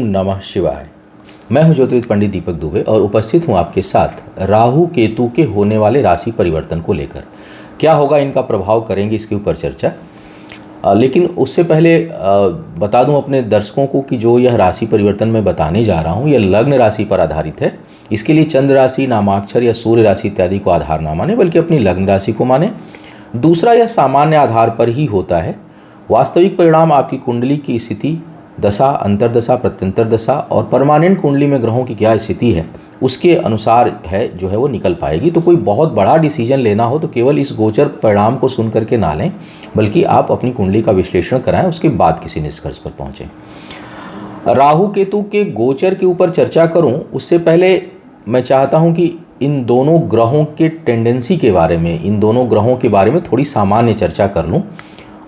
नमः शिवाय। मैं हूं ज्योतिष पंडित दीपक दुबे और उपस्थित हूं आपके साथ राहु केतु के होने वाले राशि परिवर्तन को लेकर। क्या होगा, इनका प्रभाव करेंगे, इसके ऊपर चर्चा। लेकिन उससे पहले बता दूं अपने दर्शकों को कि जो यह राशि परिवर्तन मैं बताने जा रहा हूं, यह लग्न राशि पर आधारित है। इसके लिए चंद्र राशि, नामाक्षर या सूर्य राशि इत्यादि को आधार ना माने, बल्कि अपनी लग्न राशि को माने। दूसरा, यह सामान्य आधार पर ही होता है। वास्तविक परिणाम आपकी कुंडली की स्थिति, दशा, अंतरदशा, प्रत्यंतर दशा और परमानेंट कुंडली में ग्रहों की क्या स्थिति है उसके अनुसार जो है वो निकल पाएगी। तो कोई बहुत बड़ा डिसीजन लेना हो तो केवल इस गोचर परिणाम को सुन करके ना लें, बल्कि आप अपनी कुंडली का विश्लेषण कराएं, उसके बाद किसी निष्कर्ष पर पहुंचें। राहु केतु के गोचर के ऊपर चर्चा करूं उससे पहले मैं चाहता हूं कि इन दोनों ग्रहों के टेंडेंसी के बारे में, इन दोनों ग्रहों के बारे में थोड़ी सामान्य चर्चा कर लूं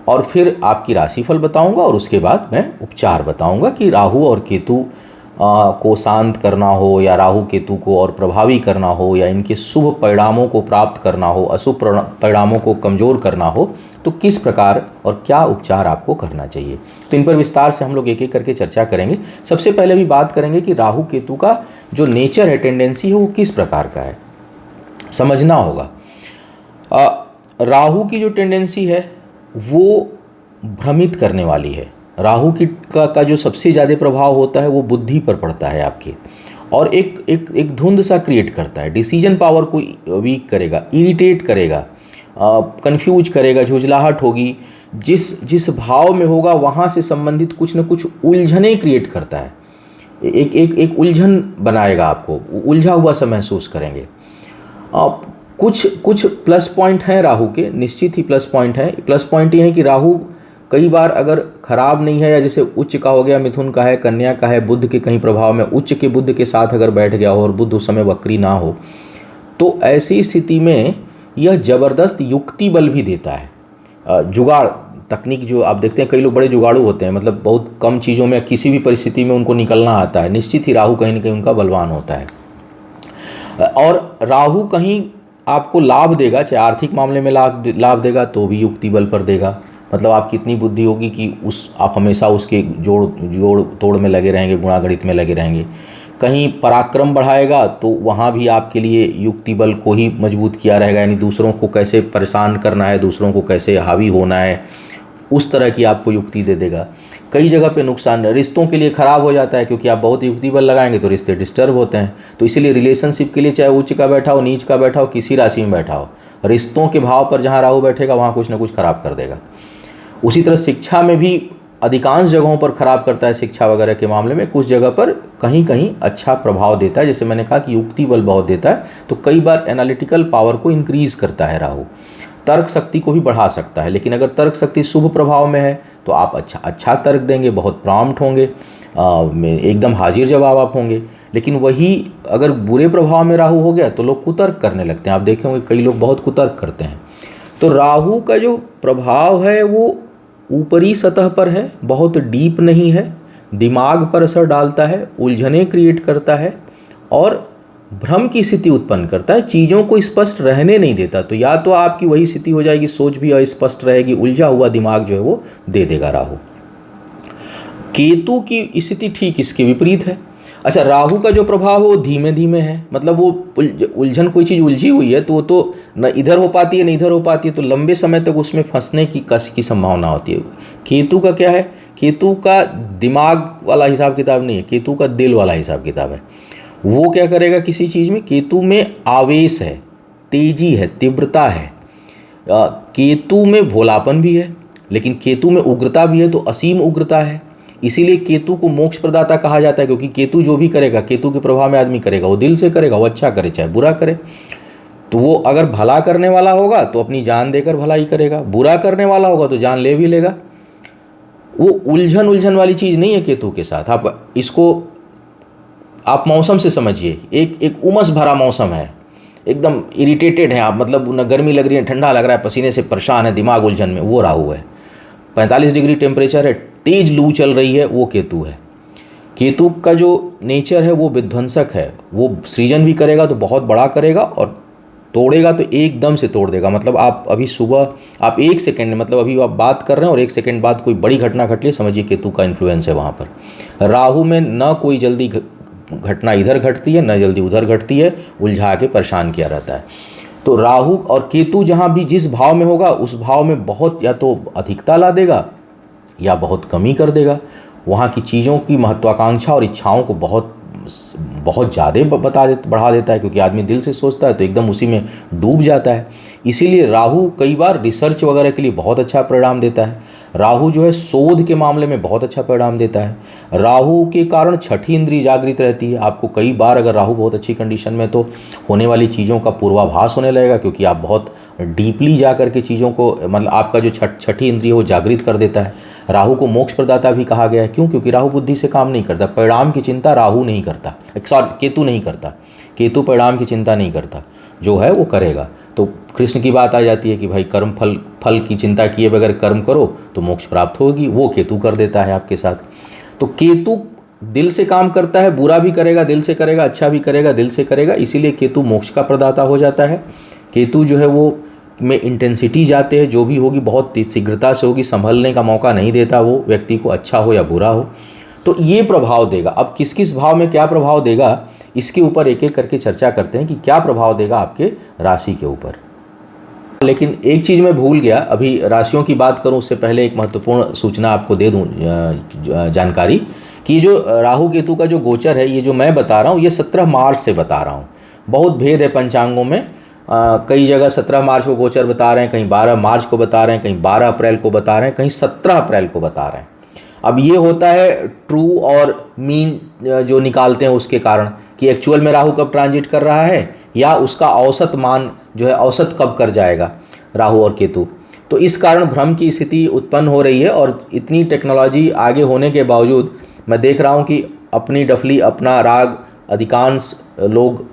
और फिर आपकी राशिफल बताऊंगा और उसके बाद मैं उपचार बताऊंगा कि राहु और केतु को शांत करना हो या राहु केतु को और प्रभावी करना हो या इनके शुभ परिणामों को प्राप्त करना हो, अशुभ परिणामों को कमज़ोर करना हो, तो किस प्रकार और क्या उपचार आपको करना चाहिए। तो इन पर विस्तार से हम लोग एक एक करके चर्चा करेंगे। सबसे पहले भी बात करेंगे कि राहु केतु का जो नेचर है, टेंडेंसी है, वो किस प्रकार का है, समझना होगा। राहु की जो टेंडेंसी है वो भ्रमित करने वाली है। राहु की का जो सबसे ज़्यादा प्रभाव होता है वो बुद्धि पर पड़ता है आपके, और एक धुंध सा क्रिएट करता है। डिसीजन पावर को वीक करेगा, इरिटेट करेगा, कंफ्यूज करेगा, झुंझलाहट होगी। जिस भाव में होगा वहाँ से संबंधित कुछ न कुछ उलझने क्रिएट करता है। एक उलझन बनाएगा, आपको उलझा हुआ सा महसूस करेंगे। कुछ प्लस पॉइंट हैं राहु के, निश्चित ही प्लस पॉइंट हैं। प्लस पॉइंट ये है कि राहु कई बार अगर खराब नहीं है, या जैसे उच्च का हो गया, मिथुन का है, कन्या का है, बुध के कहीं प्रभाव में उच्च के बुध के साथ अगर बैठ गया हो और बुध उस समय वक्री ना हो, तो ऐसी स्थिति में यह जबरदस्त युक्ति बल भी देता है। जुगाड़ तकनीक जो आप देखते हैं, कई लोग बड़े जुगाड़ू होते हैं, मतलब बहुत कम चीज़ों में किसी भी परिस्थिति में उनको निकलना आता है। निश्चित ही राहु कहीं ना कहीं उनका बलवान होता है। और राहु कहीं आपको लाभ देगा, चाहे आर्थिक मामले में लाभ देगा तो भी युक्ति बल पर देगा। मतलब आपकी इतनी बुद्धि होगी कि आप हमेशा उसके जोड़ तोड़ में लगे रहेंगे, गुणागणित में लगे रहेंगे। कहीं पराक्रम बढ़ाएगा तो वहाँ भी आपके लिए युक्ति बल को ही मजबूत किया रहेगा, यानी दूसरों को कैसे परेशान करना है, दूसरों को कैसे हावी होना है, उस तरह की आपको युक्ति दे देगा। कई जगह पे नुकसान, रिश्तों के लिए ख़राब हो जाता है, क्योंकि आप बहुत युक्ति बल लगाएंगे तो रिश्ते डिस्टर्ब होते हैं। तो इसीलिए रिलेशनशिप के लिए, चाहे उच्च का बैठा हो, नीच का बैठा हो, किसी राशि में बैठा हो, रिश्तों के भाव पर जहाँ राहु बैठेगा वहाँ कुछ ना कुछ खराब कर देगा। उसी तरह शिक्षा में भी अधिकांश जगहों पर खराब करता है। शिक्षा वगैरह के मामले में कुछ जगह पर कहीं कहीं अच्छा प्रभाव देता है। जैसे मैंने कहा कि युक्ति बल बहुत देता है, तो कई बार एनालिटिकल पावर को इंक्रीज करता है राहु। तर्क शक्ति को भी बढ़ा सकता है, लेकिन अगर तर्क शक्ति शुभ प्रभाव में है तो आप अच्छा तर्क देंगे, बहुत प्रॉम्प्ट होंगे, एकदम हाजिर जवाब आप होंगे। लेकिन वही अगर बुरे प्रभाव में राहु हो गया तो लोग कुतर्क करने लगते हैं। आप देखेंगे कई लोग बहुत कुतर्क करते हैं। तो राहु का जो प्रभाव है वो ऊपरी सतह पर है, बहुत डीप नहीं है, दिमाग पर असर डालता है, उलझने क्रिएट करता है और भ्रम की स्थिति उत्पन्न करता है, चीज़ों को स्पष्ट रहने नहीं देता। तो या तो आपकी वही स्थिति हो जाएगी, सोच भी अस्पष्ट रहेगी, उलझा हुआ दिमाग जो है वो दे देगा राहु। केतु की स्थिति ठीक इसके विपरीत है। अच्छा, राहु का जो प्रभाव है वो धीमे धीमे है, मतलब वो उलझन, कोई चीज़ उलझी हुई है तो वो तो न इधर हो पाती है न इधर हो पाती है, तो लंबे समय तक उसमें फंसने की संभावना होती है। केतु का क्या है, केतु का दिमाग वाला हिसाब किताब नहीं है, केतु का दिल वाला हिसाब किताब है। वो क्या करेगा किसी चीज़ में, केतु में आवेश है, तेजी है, तीव्रता है। केतु में भोलापन भी है, लेकिन केतु में उग्रता भी है, तो असीम उग्रता है। इसीलिए केतु को मोक्ष प्रदाता कहा जाता है, क्योंकि केतु जो भी करेगा, केतु के प्रभाव में आदमी करेगा, वो दिल से करेगा, वो अच्छा करे चाहे बुरा करे। तो वो अगर भला करने वाला होगा तो अपनी जान देकर भलाई करेगा, बुरा करने वाला होगा तो जान ले भी लेगा। वो उलझन वाली चीज़ नहीं है केतु के साथ। आप इसको आप मौसम से समझिए, एक उमस भरा मौसम है, एकदम इरिटेटेड है आप, मतलब न गर्मी लग रही है, ठंडा लग रहा है, पसीने से परेशान है, दिमाग उलझन में, वो राहु है। 45 डिग्री टेम्परेचर है, तेज लू चल रही है, वो केतु है। केतु का जो नेचर है वो विध्वंसक है, वो सृजन भी करेगा तो बहुत बड़ा करेगा और तोड़ेगा तो एकदम से तोड़ देगा। मतलब आप अभी सुबह आप 1 सेकंड, मतलब अभी आप बात कर रहे हैं और 1 सेकंड बाद कोई बड़ी घटना घट ली, समझिए केतु का इन्फ्लुएंस है वहाँ पर। राहु में न कोई जल्दी घटना इधर घटती है, न जल्दी उधर घटती है, उलझा के परेशान किया रहता है। तो राहु और केतु जहाँ भी जिस भाव में होगा उस भाव में बहुत या तो अधिकता ला देगा या बहुत कमी कर देगा। वहाँ की चीज़ों की महत्वाकांक्षा और इच्छाओं को बहुत ज़्यादा बढ़ा देता है, क्योंकि आदमी दिल से सोचता है तो एकदम उसी में डूब जाता है। इसीलिए राहु कई बार रिसर्च वगैरह के लिए बहुत अच्छा परिणाम देता है। राहु जो है शोध के मामले में बहुत अच्छा परिणाम देता है। राहु के कारण छठी इंद्रिय जागृत रहती है। आपको कई बार अगर राहु बहुत अच्छी कंडीशन में तो होने वाली चीज़ों का पूर्वाभास होने लगेगा, क्योंकि आप बहुत डीपली जा करके चीज़ों को, मतलब आपका जो छठी इंद्रिय वो जागृत कर देता है। राहु को मोक्ष प्रदाता भी कहा गया है। क्यों? क्योंकि राहु बुद्धि से काम नहीं करता। परिणाम की चिंता राहु नहीं करता, केतु नहीं करता। केतु परिणाम की चिंता नहीं करता, जो है वो करेगा। तो कृष्ण की बात आ जाती है कि भाई कर्म फल की चिंता किए बगैर कर्म करो तो मोक्ष प्राप्त होगी, वो केतु कर देता है आपके साथ। तो केतु दिल से काम करता है, बुरा भी करेगा दिल से करेगा, अच्छा भी करेगा दिल से करेगा, इसीलिए केतु मोक्ष का प्रदाता हो जाता है। केतु जो है वो में इंटेंसिटी जाते हैं, जो भी होगी बहुत शीघ्रता से होगी, संभलने का मौका नहीं देता वो व्यक्ति को, अच्छा हो या बुरा हो। तो ये प्रभाव देगा। अब किस किस भाव में क्या प्रभाव देगा इसके ऊपर एक एक करके चर्चा करते हैं कि क्या प्रभाव देगा आपके राशि के ऊपर। लेकिन एक चीज़ मैं भूल गया, अभी राशियों की बात करूं उससे पहले एक महत्वपूर्ण सूचना आपको दे दूं, जानकारी कि जो राहु केतु का जो गोचर है, ये जो मैं बता रहा हूं ये 17 मार्च से बता रहा हूं। बहुत भेद है पंचांगों में, कई जगह 17 मार्च को गोचर बता रहे हैं, कहीं 12 मार्च को बता रहे हैं, कहीं 12 अप्रैल को बता रहे हैं, कहीं 17 अप्रैल को बता रहे हैं। अब ये होता है ट्रू और मीन जो निकालते हैं उसके कारण कि एक्चुअल में राहु कब ट्रांजिट कर रहा है या उसका औसत मान जो है औसत कब कर जाएगा राहु और केतु। तो इस कारण भ्रम की स्थिति उत्पन्न हो रही है। और इतनी टेक्नोलॉजी आगे होने के बावजूद मैं देख रहा हूँ कि अपनी डफली अपना राग अधिकांश लोग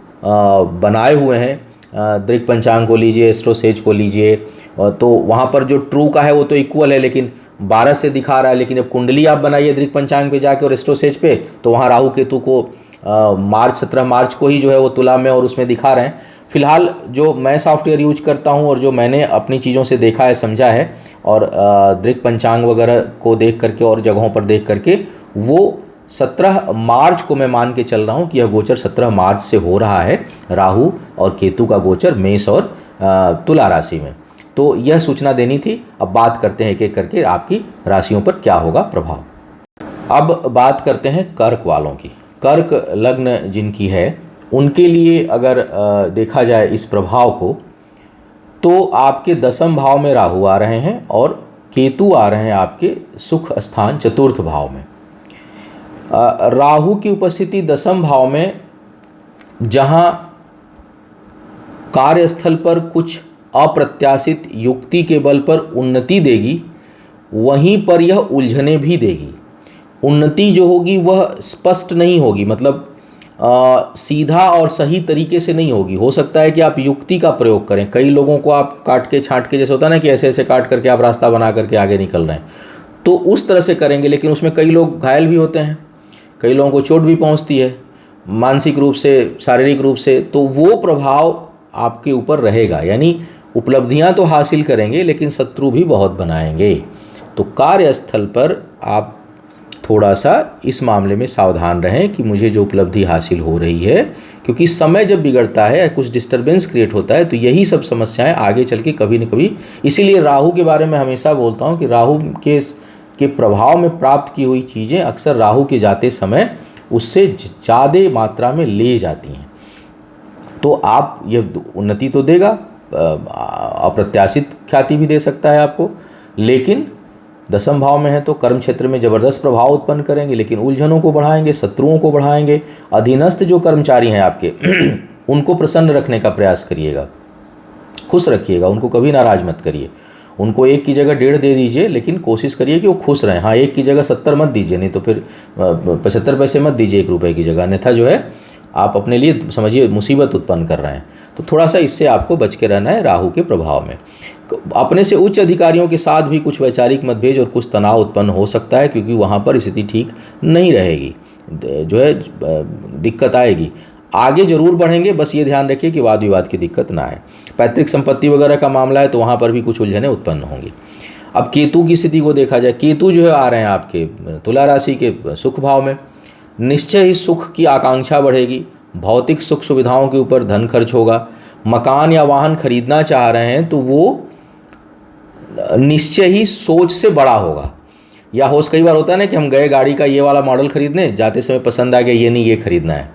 बनाए हुए हैं। दृक पंचांग को लीजिए, एस्ट्रोसेज को लीजिए, तो वहाँ पर जो ट्रू का है वो तो इक्वल है, लेकिन 12 से दिखा रहा है। लेकिन जब कुंडली आप बनाइए दृक पंचांग पे जाके और एस्ट्रोसेज पे, तो वहाँ राहु केतु को 17 मार्च को ही जो है वो तुला में और उसमें दिखा रहे हैं। फिलहाल जो मैं सॉफ्टवेयर यूज करता हूँ और जो मैंने अपनी चीज़ों से देखा है, समझा है, और दृक पंचांग वगैरह को देख करके और जगहों पर देख करके, वो 17 मार्च को मैं मान के चल रहा हूँ कि यह गोचर 17 मार्च से हो रहा है, राहु और केतु का गोचर मेष और तुला राशि में। तो यह सूचना देनी थी। अब बात करते हैं एक एक करके आपकी राशियों पर क्या होगा प्रभाव। अब बात करते हैं कर्क वालों की। कर्क लग्न जिनकी है उनके लिए अगर देखा जाए इस प्रभाव को, तो आपके 10वें भाव में राहु आ रहे हैं और केतु आ रहे हैं आपके सुख स्थान 4th भाव में। राहु की उपस्थिति 10वें भाव में, जहां कार्यस्थल पर कुछ अप्रत्याशित युक्ति के बल पर उन्नति देगी, वहीं पर यह उलझने भी देगी। उन्नति जो होगी वह स्पष्ट नहीं होगी, मतलब सीधा और सही तरीके से नहीं होगी। हो सकता है कि आप युक्ति का प्रयोग करें। कई लोगों को आप काट के छांट के, जैसे होता है ना कि ऐसे ऐसे काट करके आप रास्ता बना करके आगे निकल रहे हैं, तो उस तरह से करेंगे, लेकिन उसमें कई लोग घायल भी होते हैं, कई लोगों को चोट भी पहुंचती है मानसिक रूप से, शारीरिक रूप से। तो वो प्रभाव आपके ऊपर रहेगा, यानी उपलब्धियां तो हासिल करेंगे लेकिन शत्रु भी बहुत बनाएंगे। तो कार्यस्थल पर आप थोड़ा सा इस मामले में सावधान रहें कि मुझे जो उपलब्धि हासिल हो रही है, क्योंकि समय जब बिगड़ता है या कुछ डिस्टर्बेंस क्रिएट होता है तो यही सब समस्याएं आगे चल के कभी न कभी, इसीलिए राहु के बारे में हमेशा बोलता हूं कि राहु के प्रभाव में प्राप्त की हुई चीज़ें अक्सर राहु के जाते समय उससे ज़्यादा मात्रा में ले जाती हैं। तो आप ये उन्नति तो देगा, अप्रत्याशित ख्याति भी दे सकता है आपको, लेकिन 10वें भाव में है तो कर्म क्षेत्र में ज़बरदस्त प्रभाव उत्पन्न करेंगे, लेकिन उलझनों को बढ़ाएंगे, शत्रुओं को बढ़ाएंगे। अधीनस्थ जो कर्मचारी हैं आपके उनको प्रसन्न रखने का प्रयास करिएगा, खुश रखिएगा, उनको कभी नाराज मत करिए। उनको 1 की जगह 1.5 दे दीजिए, लेकिन कोशिश करिए कि वो खुश रहें। हाँ, 1 की जगह 70 मत दीजिए, नहीं तो फिर 75 पैसे मत दीजिए 1 रुपये की जगह, अन्यथा जो है आप अपने लिए समझिए मुसीबत उत्पन्न कर रहे हैं। तो थोड़ा सा इससे आपको बच के रहना है राहु के प्रभाव में। अपने से उच्च अधिकारियों के साथ भी कुछ वैचारिक मतभेद और कुछ तनाव उत्पन्न हो सकता है, क्योंकि वहाँ पर स्थिति ठीक नहीं रहेगी, जो है दिक्कत आएगी। आगे जरूर बढ़ेंगे, बस ये ध्यान रखिए कि वाद विवाद की दिक्कत ना आए। पैतृक संपत्ति वगैरह का मामला है तो वहाँ पर भी कुछ उलझनें उत्पन्न होंगी। अब केतु की स्थिति को देखा जाए, केतु जो है आ रहे हैं आपके तुला राशि के सुख भाव में, निश्चय ही सुख की आकांक्षा बढ़ेगी, भौतिक सुख सुविधाओं के ऊपर धन खर्च होगा, मकान या वाहन खरीदना चाह रहे हैं तो वो निश्चय ही सोच से बड़ा होगा। या होश कई बार होता है ना कि हम गए गाड़ी का ये वाला मॉडल खरीदने, जाते समय पसंद आ गया ये नहीं ये खरीदना है,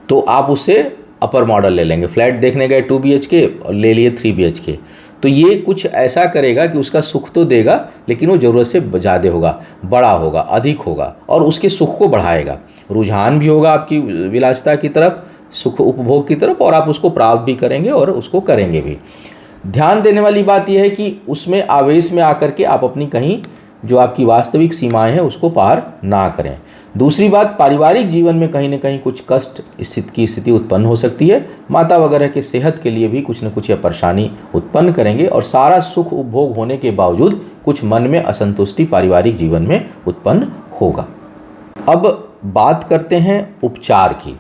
तो आप उससे अपर मॉडल ले लेंगे। फ्लैट देखने गए 2 BHK और ले लिए 3 BHK, तो ये कुछ ऐसा करेगा कि उसका सुख तो देगा लेकिन वो ज़रूरत से ज़्यादा होगा, बड़ा होगा, अधिक होगा और उसके सुख को बढ़ाएगा। रुझान भी होगा आपकी विलासिता की तरफ, सुख उपभोग की तरफ, और आप उसको प्राप्त भी करेंगे और उसको करेंगे भी। ध्यान देने वाली बात यह है कि उसमें आवेश में आकर के आप अपनी कहीं जो आपकी वास्तविक सीमाएं हैं उसको पार ना करें। दूसरी बात, पारिवारिक जीवन में कहीं ना कहीं कुछ कष्ट की स्थिति उत्पन्न हो सकती है। माता वगैरह के सेहत के लिए भी कुछ न कुछ यह परेशानी उत्पन्न करेंगे और सारा सुख उपभोग होने के बावजूद कुछ मन में असंतुष्टि पारिवारिक जीवन में उत्पन्न होगा। अब बात करते हैं उपचार की,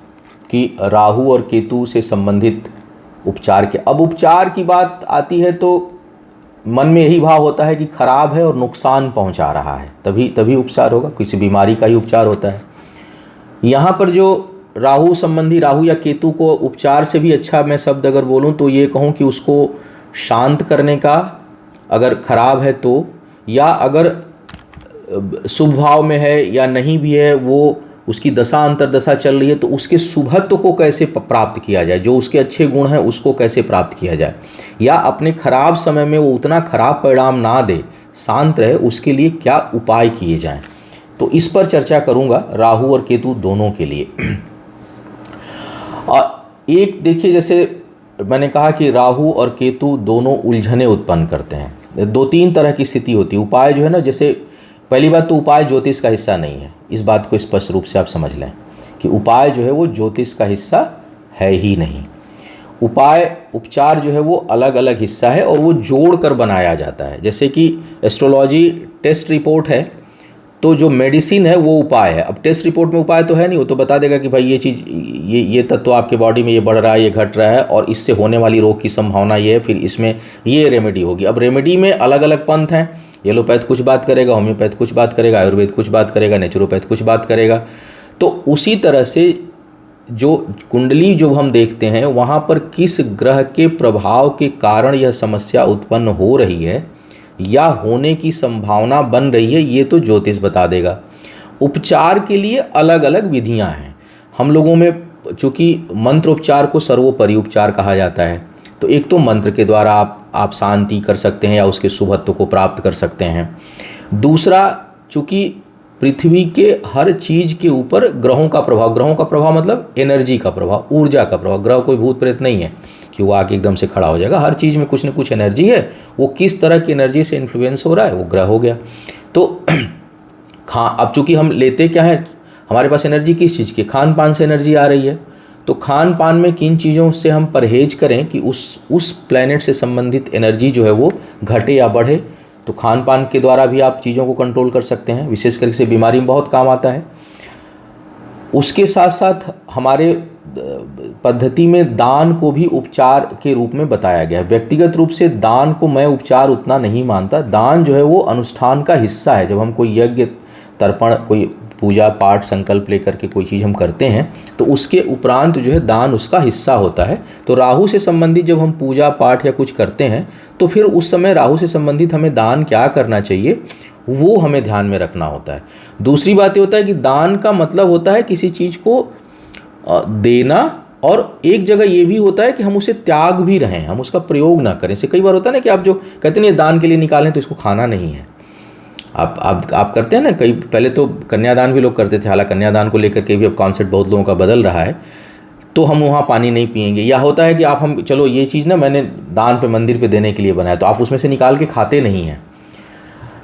कि राहु और केतु से संबंधित उपचार के। अब उपचार की बात आती है तो मन में यही भाव होता है कि खराब है और नुकसान पहुंचा रहा है, तभी उपचार होगा। किसी बीमारी का ही उपचार होता है। यहाँ पर जो राहु संबंधी, राहु या केतु को उपचार से भी अच्छा मैं शब्द अगर बोलूँ तो ये कहूँ कि उसको शांत करने का, अगर खराब है तो, या अगर शुभ भाव में है या नहीं भी है, वो उसकी दशा अंतर्दशा चल रही है तो उसके शुभत्व को कैसे प्राप्त किया जाए, जो उसके अच्छे गुण हैं उसको कैसे प्राप्त किया जाए, या अपने खराब समय में वो उतना खराब परिणाम ना दे, शांत रहे, उसके लिए क्या उपाय किए जाएं। तो इस पर चर्चा करूंगा राहु और केतु दोनों के लिए। और एक देखिए, जैसे मैंने कहा कि राहु और केतु दोनों उलझने उत्पन्न करते हैं। 2-3 तरह की स्थिति होती है। उपाय जो है ना, जैसे पहली बात तो उपाय ज्योतिष का हिस्सा नहीं है, इस बात को स्पष्ट रूप से आप समझ लें कि उपाय जो है वो ज्योतिष का हिस्सा है ही नहीं। उपाय, उपचार जो है वो अलग अलग हिस्सा है और वो जोड़ कर बनाया जाता है। जैसे कि एस्ट्रोलॉजी टेस्ट रिपोर्ट है तो जो मेडिसिन है वो उपाय है। अब टेस्ट रिपोर्ट में उपाय तो है नहीं, वो तो बता देगा कि भाई ये चीज़, ये तत्व आपके बॉडी में ये बढ़ रहा है, ये घट रहा है और इससे होने वाली रोग की संभावना ये है, फिर इसमें ये रेमेडी होगी। अब रेमेडी में अलग अलग पंथ हैं, एलोपैथ कुछ बात करेगा, होम्योपैथ कुछ बात करेगा, आयुर्वेद कुछ बात करेगा, नेचुरोपैथ कुछ बात करेगा। तो उसी तरह से जो कुंडली जो हम देखते हैं वहाँ पर किस ग्रह के प्रभाव के कारण यह समस्या उत्पन्न हो रही है या होने की संभावना बन रही है, ये तो ज्योतिष बता देगा। उपचार के लिए अलग अलग विधियाँ हैं। हम लोगों में चूँकि मंत्रोपचार को सर्वोपरि उपचार कहा जाता है, तो एक तो मंत्र के द्वारा आप शांति कर सकते हैं या उसके शुभत्व को प्राप्त कर सकते हैं। दूसरा, चूँकि पृथ्वी के हर चीज़ के ऊपर ग्रहों का प्रभाव मतलब एनर्जी का प्रभाव, ऊर्जा का प्रभाव। ग्रह कोई भूत प्रेत नहीं है कि वो आके एकदम से खड़ा हो जाएगा। हर चीज़ में कुछ न कुछ एनर्जी है, वो किस तरह की एनर्जी से इन्फ्लुएंस हो रहा है वो ग्रह हो गया। तो अब चूँकि हम लेते क्या है, हमारे पास एनर्जी किस चीज़ की, खान पान से एनर्जी आ रही है। तो खान पान में किन चीज़ों से हम परहेज करें कि उस प्लैनेट से संबंधित एनर्जी जो है वो घटे या बढ़े, तो खान पान के द्वारा भी आप चीज़ों को कंट्रोल कर सकते हैं। विशेष करके से बीमारी में बहुत काम आता है। उसके साथ साथ हमारे पद्धति में दान को भी उपचार के रूप में बताया गया है। व्यक्तिगत रूप से दान को मैं उपचार उतना नहीं मानता। दान जो है वो अनुष्ठान का हिस्सा है। जब हम कोई यज्ञ, तर्पण, कोई पूजा पाठ संकल्प लेकर के कोई चीज़ हम करते हैं तो उसके उपरांत जो है दान उसका हिस्सा होता है। तो राहु से संबंधित जब हम पूजा पाठ या कुछ करते हैं तो फिर उस समय राहु से संबंधित हमें दान क्या करना चाहिए वो हमें ध्यान में रखना होता है। दूसरी बात ये होता है कि दान का मतलब होता है किसी चीज़ को देना, और एक जगह ये भी होता है कि हम उसे त्याग भी रहें, हम उसका प्रयोग ना करें। से कई बार होता है ना कि आप जो कहते हैं दान के लिए निकालें तो इसको खाना नहीं है। आप करते हैं ना, कई पहले तो कन्यादान भी लोग करते थे, हालांकि कन्यादान को लेकर के भी अब कॉन्सेप्ट बहुत लोगों का बदल रहा है। तो हम वहाँ पानी नहीं पिएंगे, या होता है कि हम चलो ये चीज़ ना मैंने दान पे मंदिर पे देने के लिए बनाया, तो आप उसमें से निकाल के खाते नहीं हैं।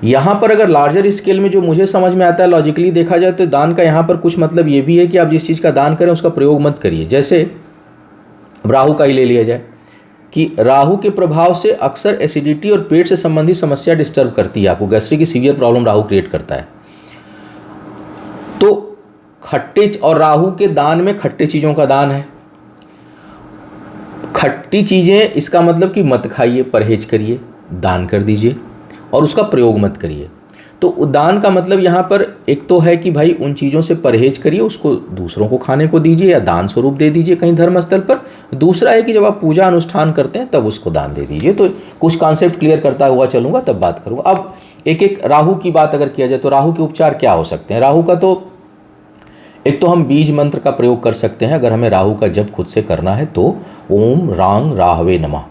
यहाँ पर अगर लार्जर स्केल में जो मुझे समझ में आता है लॉजिकली देखा जाए तो दान का यहाँ पर कुछ मतलब ये भी है कि आप जिस चीज़ का दान करें उसका प्रयोग मत करिए। जैसे राहु का ही ले लिया जाए कि राहु के प्रभाव से अक्सर एसिडिटी और पेट से संबंधित समस्या डिस्टर्ब करती है, आपको गैस्ट्रिक की सीवियर प्रॉब्लम राहु क्रिएट करता है। तो खट्टे, और राहु के दान में खट्टे चीज़ों का दान है, खट्टी चीज़ें, इसका मतलब कि मत खाइए, परहेज करिए, दान कर दीजिए और उसका प्रयोग मत करिए। तो दान का मतलब यहाँ पर एक तो है कि भाई उन चीज़ों से परहेज करिए, उसको दूसरों को खाने को दीजिए या दान स्वरूप दे दीजिए कहीं धर्मस्थल पर। दूसरा है कि जब आप पूजा अनुष्ठान करते हैं तब उसको दान दे दीजिए। तो कुछ कॉन्सेप्ट क्लियर करता हुआ चलूँगा, तब बात करूँगा। अब एक एक राहु की बात अगर किया जाए तो राहु के उपचार क्या हो सकते हैं। राहु का तो एक तो हम बीज मंत्र का प्रयोग कर सकते हैं। अगर हमें राहु का जप खुद से करना है तो ओम रांग राहवे नमः,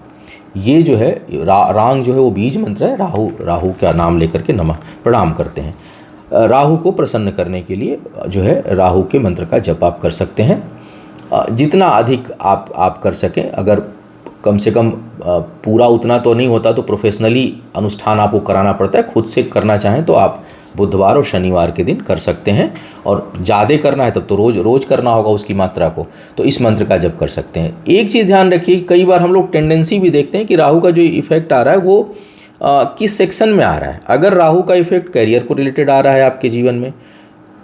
ये जो है रांग जो है वो बीज मंत्र है। राहु का नाम लेकर के नमः प्रणाम करते हैं। राहु को प्रसन्न करने के लिए जो है राहु के मंत्र का जप आप कर सकते हैं, जितना अधिक आप कर सकें। अगर कम से कम पूरा उतना तो नहीं होता तो प्रोफेशनली अनुष्ठान आपको कराना पड़ता है। खुद से करना चाहें तो आप बुधवार और शनिवार के दिन कर सकते हैं, और ज़्यादा करना है तब तो रोज़ करना होगा उसकी मात्रा को, तो इस मंत्र का जप कर सकते हैं। एक चीज़ ध्यान रखिए, कई बार हम लोग टेंडेंसी भी देखते हैं कि राहु का जो इफेक्ट आ रहा है वो किस सेक्शन में आ रहा है। अगर राहु का इफेक्ट करियर को रिलेटेड आ रहा है आपके जीवन में,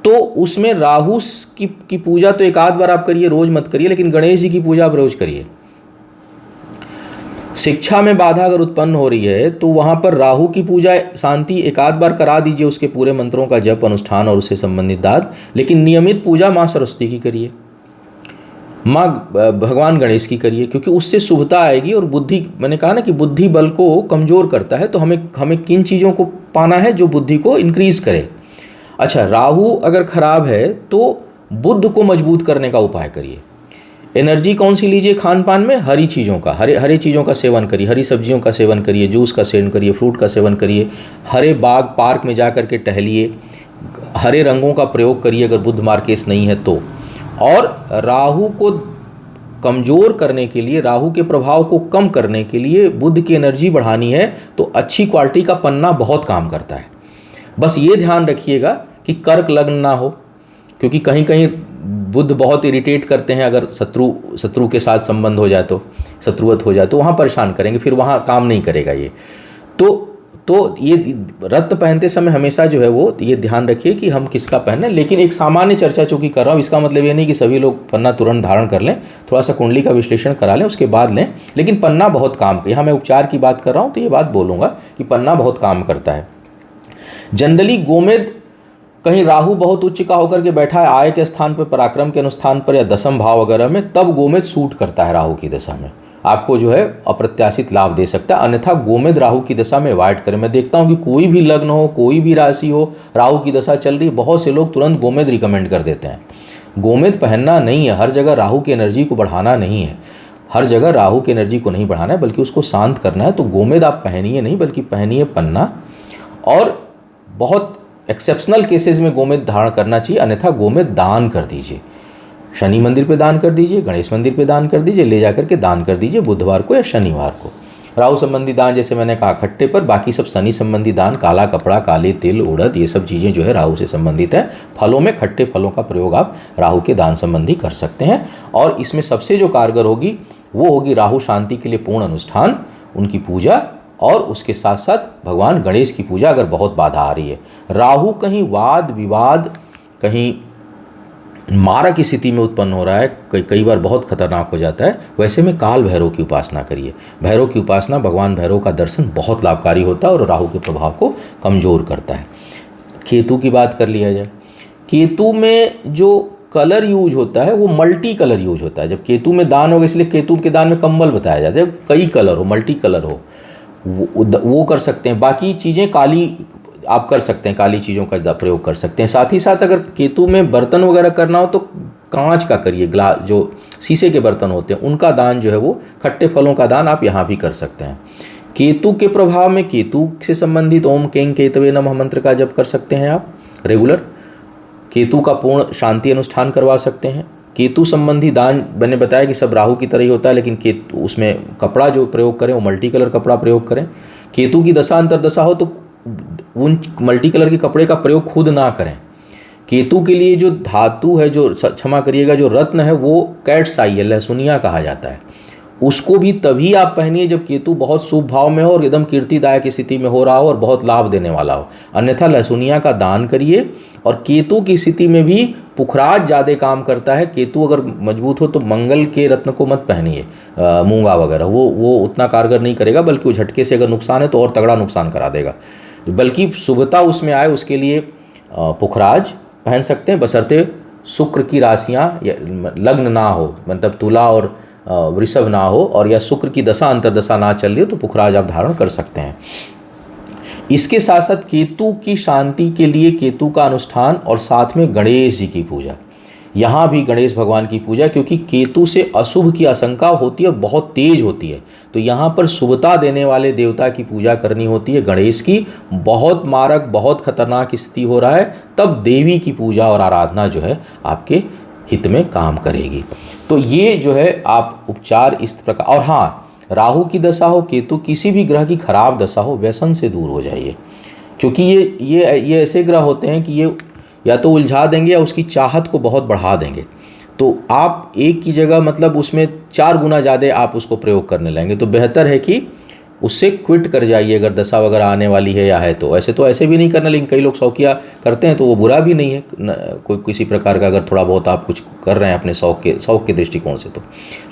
तो उसमें राहु की पूजा तो एक आध बार आप करिए, रोज़ मत करिए, लेकिन गणेश जी की पूजा आप रोज़ करिए। शिक्षा में बाधा अगर उत्पन्न हो रही है तो वहाँ पर राहु की पूजा शांति एक आध बार करा दीजिए, उसके पूरे मंत्रों का जप अनुष्ठान और उससे संबंधित दान, लेकिन नियमित पूजा माँ सरस्वती की करिए, माँ भगवान गणेश की करिए, क्योंकि उससे शुभता आएगी। और बुद्धि, मैंने कहा ना कि बुद्धि बल को कमज़ोर करता है, तो हमें किन चीज़ों को पाना है जो बुद्धि को इंक्रीज करे। अच्छा, राहु अगर खराब है तो बुद्ध को मजबूत करने का उपाय करिए। एनर्जी कौन सी लीजिए खान पान में, हरी चीज़ों का, हरे चीज़ों का सेवन करिए, हरी सब्जियों का सेवन करिए, जूस का सेवन करिए, फ्रूट का सेवन करिए, हरे बाग पार्क में जा कर के टहलिए, हरे रंगों का प्रयोग करिए अगर बुध मार्केस नहीं है तो। और राहु को कमज़ोर करने के लिए, राहु के प्रभाव को कम करने के लिए, बुध की एनर्जी बढ़ानी है तो अच्छी क्वालिटी का पन्ना बहुत काम करता है। बस ये ध्यान रखिएगा कि कर्क लग्न ना हो, क्योंकि कहीं कहीं बुध बहुत इरिटेट करते हैं। अगर शत्रु के साथ संबंध हो जाए तो, शत्रुवत हो जाए तो वहाँ परेशान करेंगे, फिर वहाँ काम नहीं करेगा ये। तो ये रत्न पहनते समय हमेशा जो है वो ये ध्यान रखिए कि हम किसका पहने। लेकिन एक सामान्य चर्चा चूँकि कर रहा हूँ, इसका मतलब ये नहीं कि सभी लोग पन्ना तुरंत धारण कर लें, थोड़ा सा कुंडली का विश्लेषण करा लें उसके बाद लें। लेकिन पन्ना बहुत काम, यहाँ मैं उपचार की बात कर रहा हूँ तो ये बात बोलूँगा कि पन्ना बहुत काम करता है। जनरली गोमेद, कहीं राहु बहुत उच्च का होकर के बैठा है आय के स्थान पर, पराक्रम के अनुष्ठान पर या दशम भाव वगैरह में, तब गोमेद सूट करता है राहु की दशा में, आपको जो है अप्रत्याशित लाभ दे सकता है। अन्यथा गोमेद राहु की दशा में अवॉइड करें। मैं देखता हूं कि कोई भी लग्न हो, कोई भी राशि हो, राहु की दशा चल रही, बहुत से लोग तुरंत गोमेद रिकमेंड कर देते हैं। गोमेद पहनना नहीं है, हर जगह राहु की एनर्जी को बढ़ाना नहीं है, हर जगह राहु की एनर्जी को नहीं बढ़ाना है बल्कि उसको शांत करना है। तो गोमेद आप पहनिए नहीं, बल्कि पहनिए पन्ना, और बहुत एक्सेप्शनल केसेस में गोमेद धारण करना चाहिए, अन्यथा गोमेद दान कर दीजिए। शनि मंदिर पे दान कर दीजिए, गणेश मंदिर पे दान कर दीजिए, ले जाकर के दान कर दीजिए बुधवार को या शनिवार को। राहु संबंधी दान जैसे मैंने कहा खट्टे पर, बाकी सब शनि संबंधी दान, काला कपड़ा, काले तिल, उड़द, ये सब चीज़ें जो है राहु से संबंधित है। फलों में खट्टे फलों का प्रयोग आप राहु के दान संबंधी कर सकते हैं। और इसमें सबसे जो कारगर होगी वो होगी राहु शांति के लिए पूर्ण अनुष्ठान, उनकी पूजा, और उसके साथ साथ भगवान गणेश की पूजा अगर बहुत बाधा आ रही है। राहु कहीं वाद विवाद, कहीं मारक की स्थिति में उत्पन्न हो रहा है, कई बार बहुत खतरनाक हो जाता है, वैसे में काल भैरव की उपासना करिए। भैरव की उपासना, भगवान भैरव का दर्शन बहुत लाभकारी होता है और राहु के प्रभाव को कमज़ोर करता है। केतु की बात कर लिया जाए, केतु में जो कलर यूज होता है वो मल्टी कलर यूज होता है। जब केतु में दान होगा, इसलिए केतु के दान में कंबल बताया जाता है, कई कलर हो, मल्टी कलर हो, वो कर सकते हैं। बाकी चीज़ें काली आप कर सकते हैं, काली चीज़ों का प्रयोग कर सकते हैं। साथ ही साथ अगर केतु में बर्तन वगैरह करना हो तो कांच का करिए, ग्लास, जो शीशे के बर्तन होते हैं उनका दान जो है वो, खट्टे फलों का दान आप यहाँ भी कर सकते हैं। केतु के प्रभाव में केतु से संबंधित ओम कें केतवे नमः मंत्र का जप कर सकते हैं आप रेगुलर। केतु का पूर्ण शांति अनुष्ठान करवा सकते हैं। केतु संबंधी दान मैंने बताया कि सब राहु की तरह ही होता है, लेकिन केतु उसमें कपड़ा जो प्रयोग करें वो मल्टी कलर कपड़ा प्रयोग करें। केतु की दशा अंतर्दशा हो तो उन मल्टी कलर के कपड़े का प्रयोग खुद ना करें। केतु के लिए जो धातु है, जो क्षमा करिएगा, जो रत्न है वो कैट्स आई है, लहसुनिया कहा जाता है। उसको भी तभी आप पहनिए जब केतु बहुत शुभ भाव में हो और एकदम कीर्तिदायक स्थिति में हो रहा हो और बहुत लाभ देने वाला हो। अन्यथा लहसुनिया का दान करिए। और केतु की स्थिति में भी पुखराज ज़्यादा काम करता है। केतु अगर मजबूत हो तो मंगल के रत्न को मत पहनिए, मूंगा वगैरह, वो उतना कारगर नहीं करेगा, बल्कि वो झटके से अगर नुकसान है तो और तगड़ा नुकसान करा देगा। बल्कि शुभता उसमें आए उसके लिए पुखराज पहन सकते हैं, बशर्ते शुक्र की राशियाँ लग्न ना हो, मतलब तुला और वृषभ ना हो, और या शुक्र की दशा अंतर्दशा ना चल रही हो तो पुखराज आप धारण कर सकते हैं। इसके साथ साथ केतु की शांति के लिए केतु का अनुष्ठान और साथ में गणेश जी की पूजा, यहाँ भी गणेश भगवान की पूजा, क्योंकि केतु से अशुभ की आशंका होती है और बहुत तेज होती है, तो यहाँ पर शुभता देने वाले देवता की पूजा करनी होती है गणेश की। बहुत मारक, बहुत खतरनाक स्थिति हो रहा है, तब देवी की पूजा और आराधना जो है आपके हित में काम करेगी। तो ये जो है आप उपचार इस प्रकार। और हाँ, राहु की दशा हो, केतु किसी भी ग्रह की खराब दशा हो, व्यसन से दूर हो जाइए, क्योंकि ये ऐसे ग्रह होते हैं कि ये या तो उलझा देंगे या उसकी चाहत को बहुत बढ़ा देंगे। तो आप एक की जगह मतलब उसमें 4 गुना ज़्यादा आप उसको प्रयोग करने लगेंगे, तो बेहतर है कि उससे क्विट कर जाइए अगर दशा वगैरह आने वाली है या है तो। ऐसे भी नहीं करना, लेकिन कई लोग शौकिया करते हैं तो वो बुरा भी नहीं है, कोई किसी प्रकार का अगर थोड़ा बहुत आप कुछ कर रहे हैं अपने शौक के दृष्टिकोण से तो।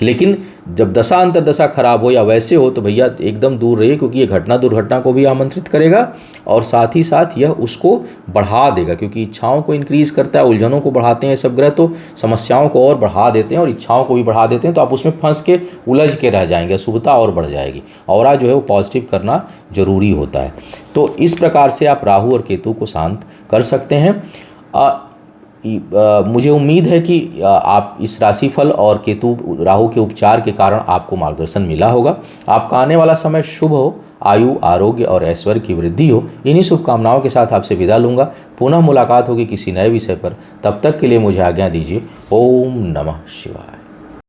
लेकिन जब दशा अंतर दशा खराब हो या वैसे हो तो भैया एकदम दूर रहिए, क्योंकि ये घटना दुर्घटना को भी आमंत्रित करेगा और साथ ही साथ यह उसको बढ़ा देगा, क्योंकि इच्छाओं को इंक्रीज करता है, उलझनों को बढ़ाते हैं सब ग्रह, तो समस्याओं को और बढ़ा देते हैं और इच्छाओं को भी बढ़ा देते हैं, तो आप उसमें फंस के उलझ के रह जाएंगे, शुभता और बढ़ जाएगी। और जो है वो पॉजिटिव करना जरूरी होता है। तो इस प्रकार से आप राहु और केतु को शांत कर सकते हैं। मुझे उम्मीद है कि आप इस राशिफल और केतु राहु के उपचार के कारण आपको मार्गदर्शन मिला होगा। आपका आने वाला समय शुभ हो, आयु, आरोग्य और ऐश्वर्य की वृद्धि हो। इन्हीं शुभकामनाओं के साथ आपसे विदा लूँगा। पुनः मुलाकात होगी किसी नए विषय पर, तब तक के लिए मुझे आज्ञा दीजिए। ओम नमः शिवाय।